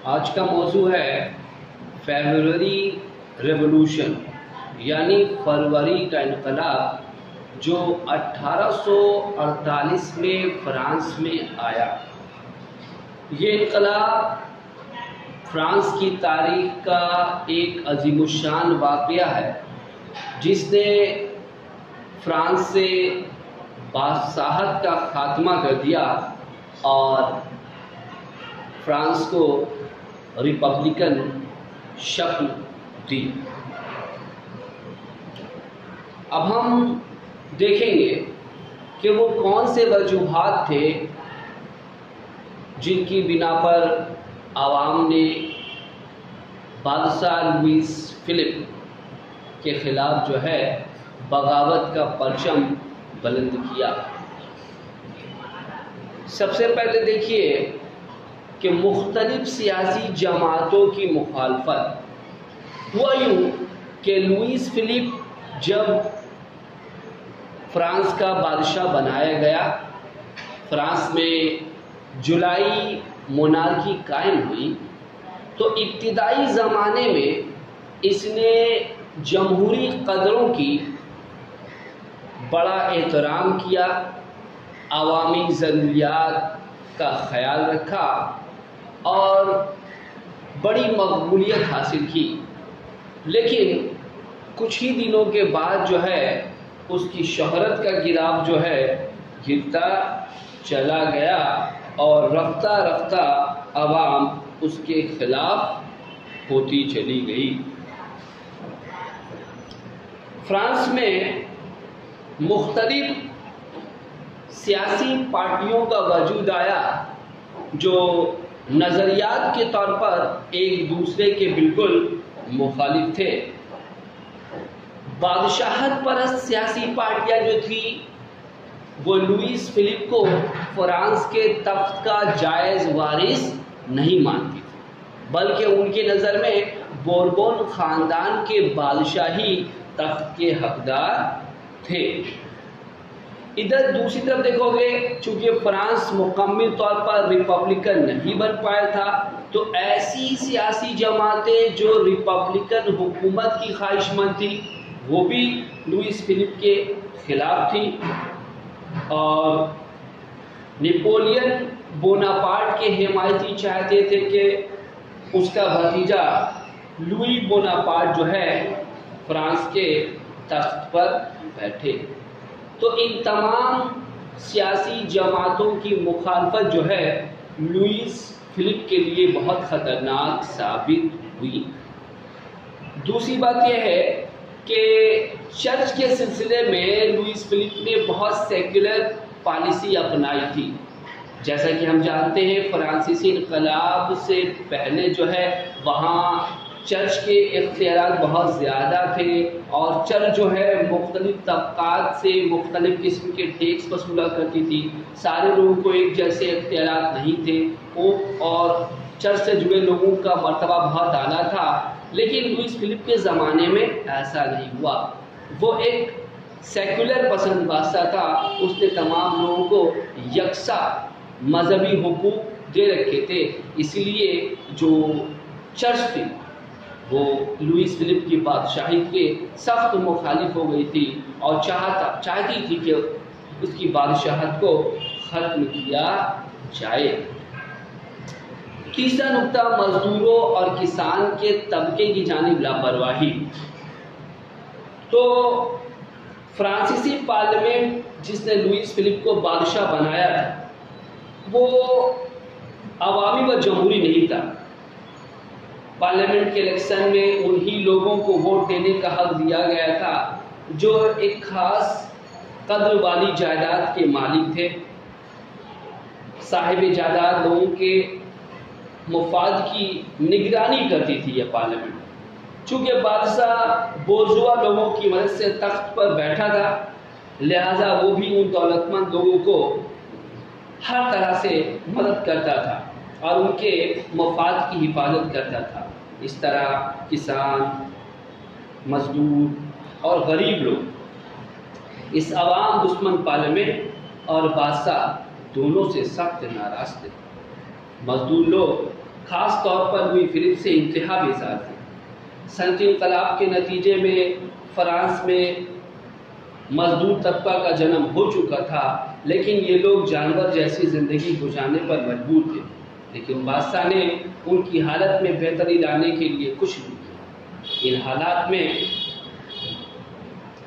آج کا موضوع ہے فیبروری ریولوشن، یعنی فروری کا انقلاب جو 1848 میں فرانس میں آیا۔ یہ انقلاب فرانس کی تاریخ کا ایک عظیم الشان واقعہ ہے جس نے فرانس سے بادشاہت کا خاتمہ کر دیا اور فرانس کو ریپبلکن شکل دی۔ اب ہم دیکھیں گے کہ وہ کون سے وجوہات تھے جن کی بنا پر عوام نے بادشاہ لوئیس فلپ کے خلاف جو ہے بغاوت کا پرچم بلند کیا۔ سب سے پہلے دیکھیے کہ مختلف سیاسی جماعتوں کی مخالفت ہوا یوں کہ لوئیس فلپ جب فرانس کا بادشاہ بنایا گیا، فرانس میں جولائی مونارکی قائم ہوئی، تو ابتدائی زمانے میں اس نے جمہوری قدروں کی بڑا احترام کیا، عوامی ضروریات کا خیال رکھا اور بڑی مقبولیت حاصل کی۔ لیکن کچھ ہی دنوں کے بعد جو ہے اس کی شہرت کا گراف جو ہے گرتا چلا گیا اور رفتہ رفتہ عوام اس کے خلاف ہوتی چلی گئی۔ فرانس میں مختلف سیاسی پارٹیوں کا وجود آیا جو نظریات کے طور پر ایک دوسرے کے بالکل مخالف تھے۔ بادشاہت پرست سیاسی پارٹیاں جو تھیں وہ لوئیس فلپ کو فرانس کے تخت کا جائز وارث نہیں مانتی تھی، بلکہ ان کی نظر میں بوربون خاندان کے بادشاہی تخت کے حقدار تھے۔ ادھر دوسری طرف دیکھو گے، چونکہ فرانس مکمل طور پر ریپبلکن نہیں بن پایا تھا، تو ایسی سیاسی جماعتیں جو ریپبلکن حکومت کی خواہش مند تھی وہ بھی لوئیس فلپ کے خلاف تھی، اور نیپولین بوناپارٹ کے حمایتی چاہتے تھے کہ اس کا بھتیجا لوئی بوناپارٹ جو ہے فرانس کے تخت پر بیٹھے۔ تو ان تمام سیاسی جماعتوں کی مخالفت جو ہے لوئیس فلپ کے لیے بہت خطرناک ثابت ہوئی۔ دوسری بات یہ ہے کہ چرچ کے سلسلے میں لوئیس فلپ نے بہت سیکولر پالیسی اپنائی تھی۔ جیسا کہ ہم جانتے ہیں فرانسیسی انقلاب سے پہلے جو ہے وہاں چرچ کے اختیارات بہت زیادہ تھے، اور چرچ جو ہے مختلف طبقات سے مختلف قسم کے ٹیکس وصولا کرتی تھی۔ سارے لوگوں کو ایک جیسے اختیارات نہیں تھے، اور چرچ سے جڑے لوگوں کا مرتبہ بہت اعلیٰ تھا۔ لیکن لوئیس فلپ کے زمانے میں ایسا نہیں ہوا، وہ ایک سیکولر پسند بادشاہ تھا۔ اس نے تمام لوگوں کو یکساں مذہبی حقوق دے رکھے تھے، اس لیے جو چرچ تھی وہ لوئیس فلپ کی بادشاہی کے سخت مخالف ہو گئی تھی اور چاہتی تھی کہ اس کی بادشاہت کو ختم کیا جائے۔ تیسرا نقطہ مزدوروں اور کسان کے طبقے کی جانب لاپرواہی۔ تو فرانسیسی پارلیمنٹ جس نے لوئیس فلپ کو بادشاہ بنایا تھا وہ عوامی و جمہوری نہیں تھا۔ پارلیمنٹ کے الیکشن میں انہی لوگوں کو ووٹ دینے کا حق دیا گیا تھا جو ایک خاص قدر والی جائیداد کے مالک تھے۔ صاحب جائیداد لوگوں کے مفاد کی نگرانی کرتی تھی یہ پارلیمنٹ۔ چونکہ بادشاہ بورژوا لوگوں کی مدد سے تخت پر بیٹھا تھا، لہذا وہ بھی ان دولت مند لوگوں کو ہر طرح سے مدد کرتا تھا اور ان کے مفاد کی حفاظت کرتا تھا۔ اس طرح کسان، مزدور اور غریب لوگ اس عوام دشمن پارلیمنٹ اور بادشاہ دونوں سے سخت ناراض تھے۔ مزدور لوگ خاص طور پر لوئی فلپ سے انتہا بیزار تھے۔ صنعتی انقلاب کے نتیجے میں فرانس میں مزدور طبقہ کا جنم ہو چکا تھا، لیکن یہ لوگ جانور جیسی زندگی گزارنے پر مجبور تھے۔ لیکن بادشاہ نے ان کی حالت میں بہتری لانے کے لیے کچھ نہیں کیا۔ ان حالات میں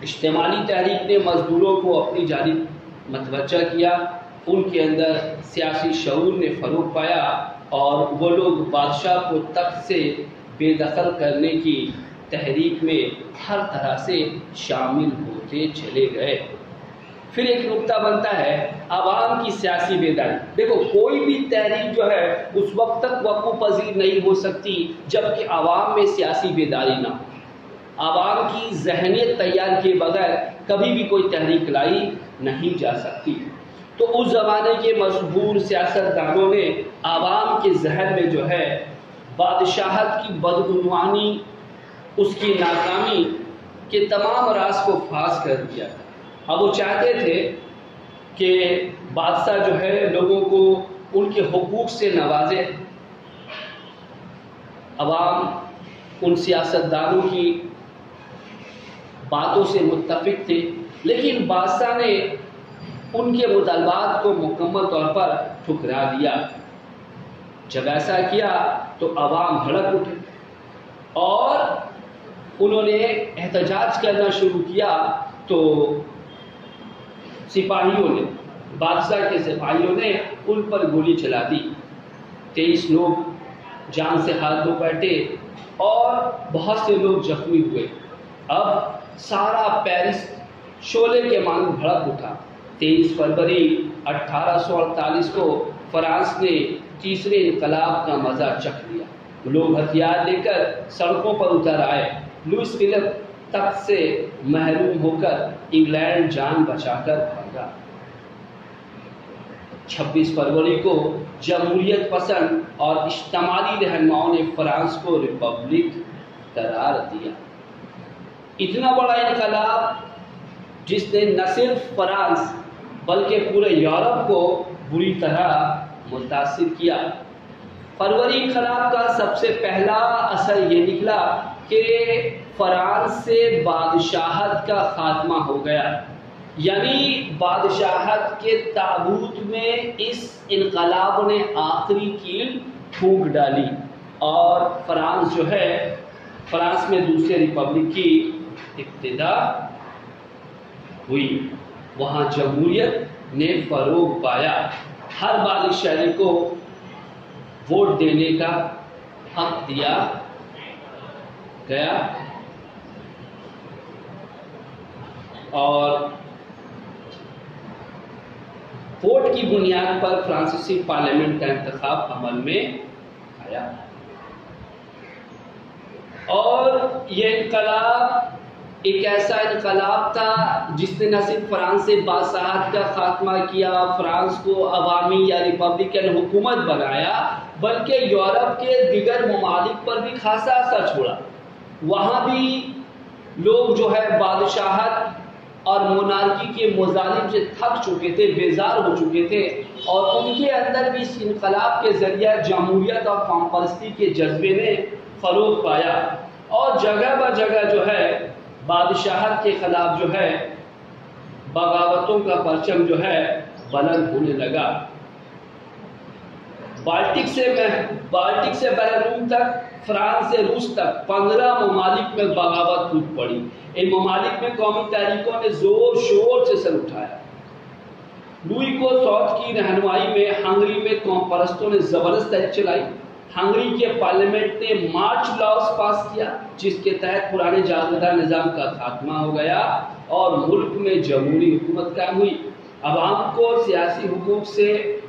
اجتماعی تحریک نے مزدوروں کو اپنی جانب متوجہ کیا، ان کے اندر سیاسی شعور نے فروغ پایا اور وہ لوگ بادشاہ کو تخت سے بے دخل کرنے کی تحریک میں ہر طرح سے شامل ہوتے چلے گئے۔ پھر ایک نقطہ بنتا ہے عوام کی سیاسی بیداری۔ دیکھو کوئی بھی تحریک جو ہے اس وقت تک وقوع پذیر نہیں ہو سکتی جب کہ عوام میں سیاسی بیداری نہ ہو۔ عوام کی ذہنیت تیار کیے بغیر کبھی بھی کوئی تحریک لائی نہیں جا سکتی۔ تو اس زمانے کے مشہور سیاستدانوں نے عوام کے ذہن میں جو ہے بادشاہت کی بدعنوانی، اس کی ناکامی کے تمام راز کو فاش کر دیا۔ اب وہ چاہتے تھے کہ بادشاہ جو ہے لوگوں کو ان کے حقوق سے نوازے۔ عوام ان سیاستدانوں کی باتوں سے متفق تھے، لیکن بادشاہ نے ان کے مطالبات کو مکمل طور پر ٹھکرا دیا۔ جب ایسا کیا تو عوام بھڑک اٹھے اور انہوں نے احتجاج کرنا شروع کیا، تو سپاہیوں نے، بادشاہ کے سپاہیوں نے ان پر گولی چلا دی۔ 23 لوگ جان سے ہاتھ دھو بیٹھے اور بہت سے لوگ زخمی ہوئے۔ اب سارا پیرس شعلے کے مانند بھڑک اٹھا۔ 23 فروری 1848 کو فرانس نے تیسرے انقلاب کا مزہ چکھ لیا۔ لوگ ہتھیار لے کر سڑکوں پر اتر آئے۔ لوئس فلپ تخت سے محروم ہو کر انگلینڈ جان بچا کر بھاگا۔ 26 فروری کو جمہوریت پسند اور اجتماعی رہنماؤں نے فرانس کو ریپبلک قرار دیا۔ اتنا بڑا انقلاب جس نے نہ صرف فرانس بلکہ پورے یورپ کو بری طرح متاثر کیا۔ فروری انقلاب کا سب سے پہلا اثر یہ نکلا کہ فرانس سے بادشاہت کا خاتمہ ہو گیا، یعنی بادشاہت کے تابوت میں اس انقلاب نے آخری کیل پھونک ڈالی اور فرانس جو ہے، فرانس میں دوسرے ریپبلک کی ابتدا ہوئی۔ وہاں جمہوریت نے فروغ پایا۔ ہر بالغ شہری کو ووٹ دینے کا حق دیا گیا اور ووٹ کی بنیاد پر فرانسیسی پارلیمنٹ کا انتخاب عمل میں آیا۔ اور یہ انقلاب ایک ایسا انقلاب تھا جس نے نہ صرف فرانس سے بادشاہت کا خاتمہ کیا، فرانس کو عوامی یا ریپبلکن حکومت بنایا، بلکہ یورپ کے دیگر ممالک پر بھی خاصا اثر چھوڑا۔ وہاں بھی لوگ جو ہے بادشاہت اور مونارکی کے مظالم سے تھک چکے تھے، بیزار ہو چکے تھے، اور ان کے اندر بھی اس انقلاب کے ذریعہ جمہوریت اور قوم پرستی کے جذبے نے فروغ پایا اور جگہ بہ جگہ جو ہے بادشاہت کے خلاف جو ہے بغاوتوں کا پرچم جو ہے بلند ہونے لگا۔ بالٹک سے بیرون تک، فرانس سے روس تک 15 ممالک میں بغاوت ٹوٹ پڑی۔ ان ممالک میں قومی تحریکوں نے زور شور سے سر اٹھایا۔ لوئی کو سوت کی رہنمائی میں ہنگری میں قوم پرستوں نے زبردست تحریک چلائی۔ ہنگری کے پارلیمنٹ نے مارچ لاز پاس کیا، جس کے تحت پرانے جاگیردار نظام کا خاتمہ ہو گیا اور ملک میں جمہوری حکومت قائم ہوئی۔ عوام کو سیاسی حقوق سے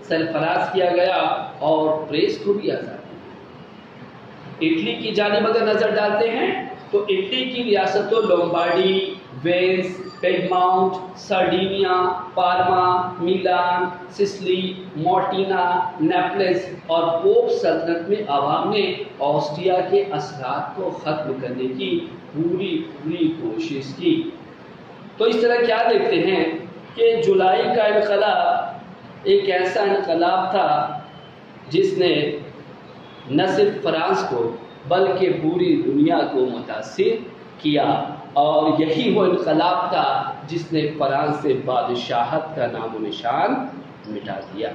سرفراز کیا گیا اور پریس کو بھی آزاد کیا۔ اٹلی کی جانب اگر نظر ڈالتے ہیں تو اٹلی کی ریاستوں لومبارڈی، وینس، پیڈماؤنٹ، سارڈینیا، پارما، میلان، سسلی، مورٹینا، نیپلس اور پوپ سلطنت میں عوام نے آسٹریا کے اثرات کو ختم کرنے کی پوری کوشش کی۔ تو اس طرح کیا دیکھتے ہیں کہ جولائی کا انقلاب ایک ایسا انقلاب تھا جس نے نہ صرف فرانس کو بلکہ پوری دنیا کو متاثر کیا، اور یہی وہ انقلاب تھا جس نے فرانس سے بادشاہت کا نام و نشان مٹا دیا۔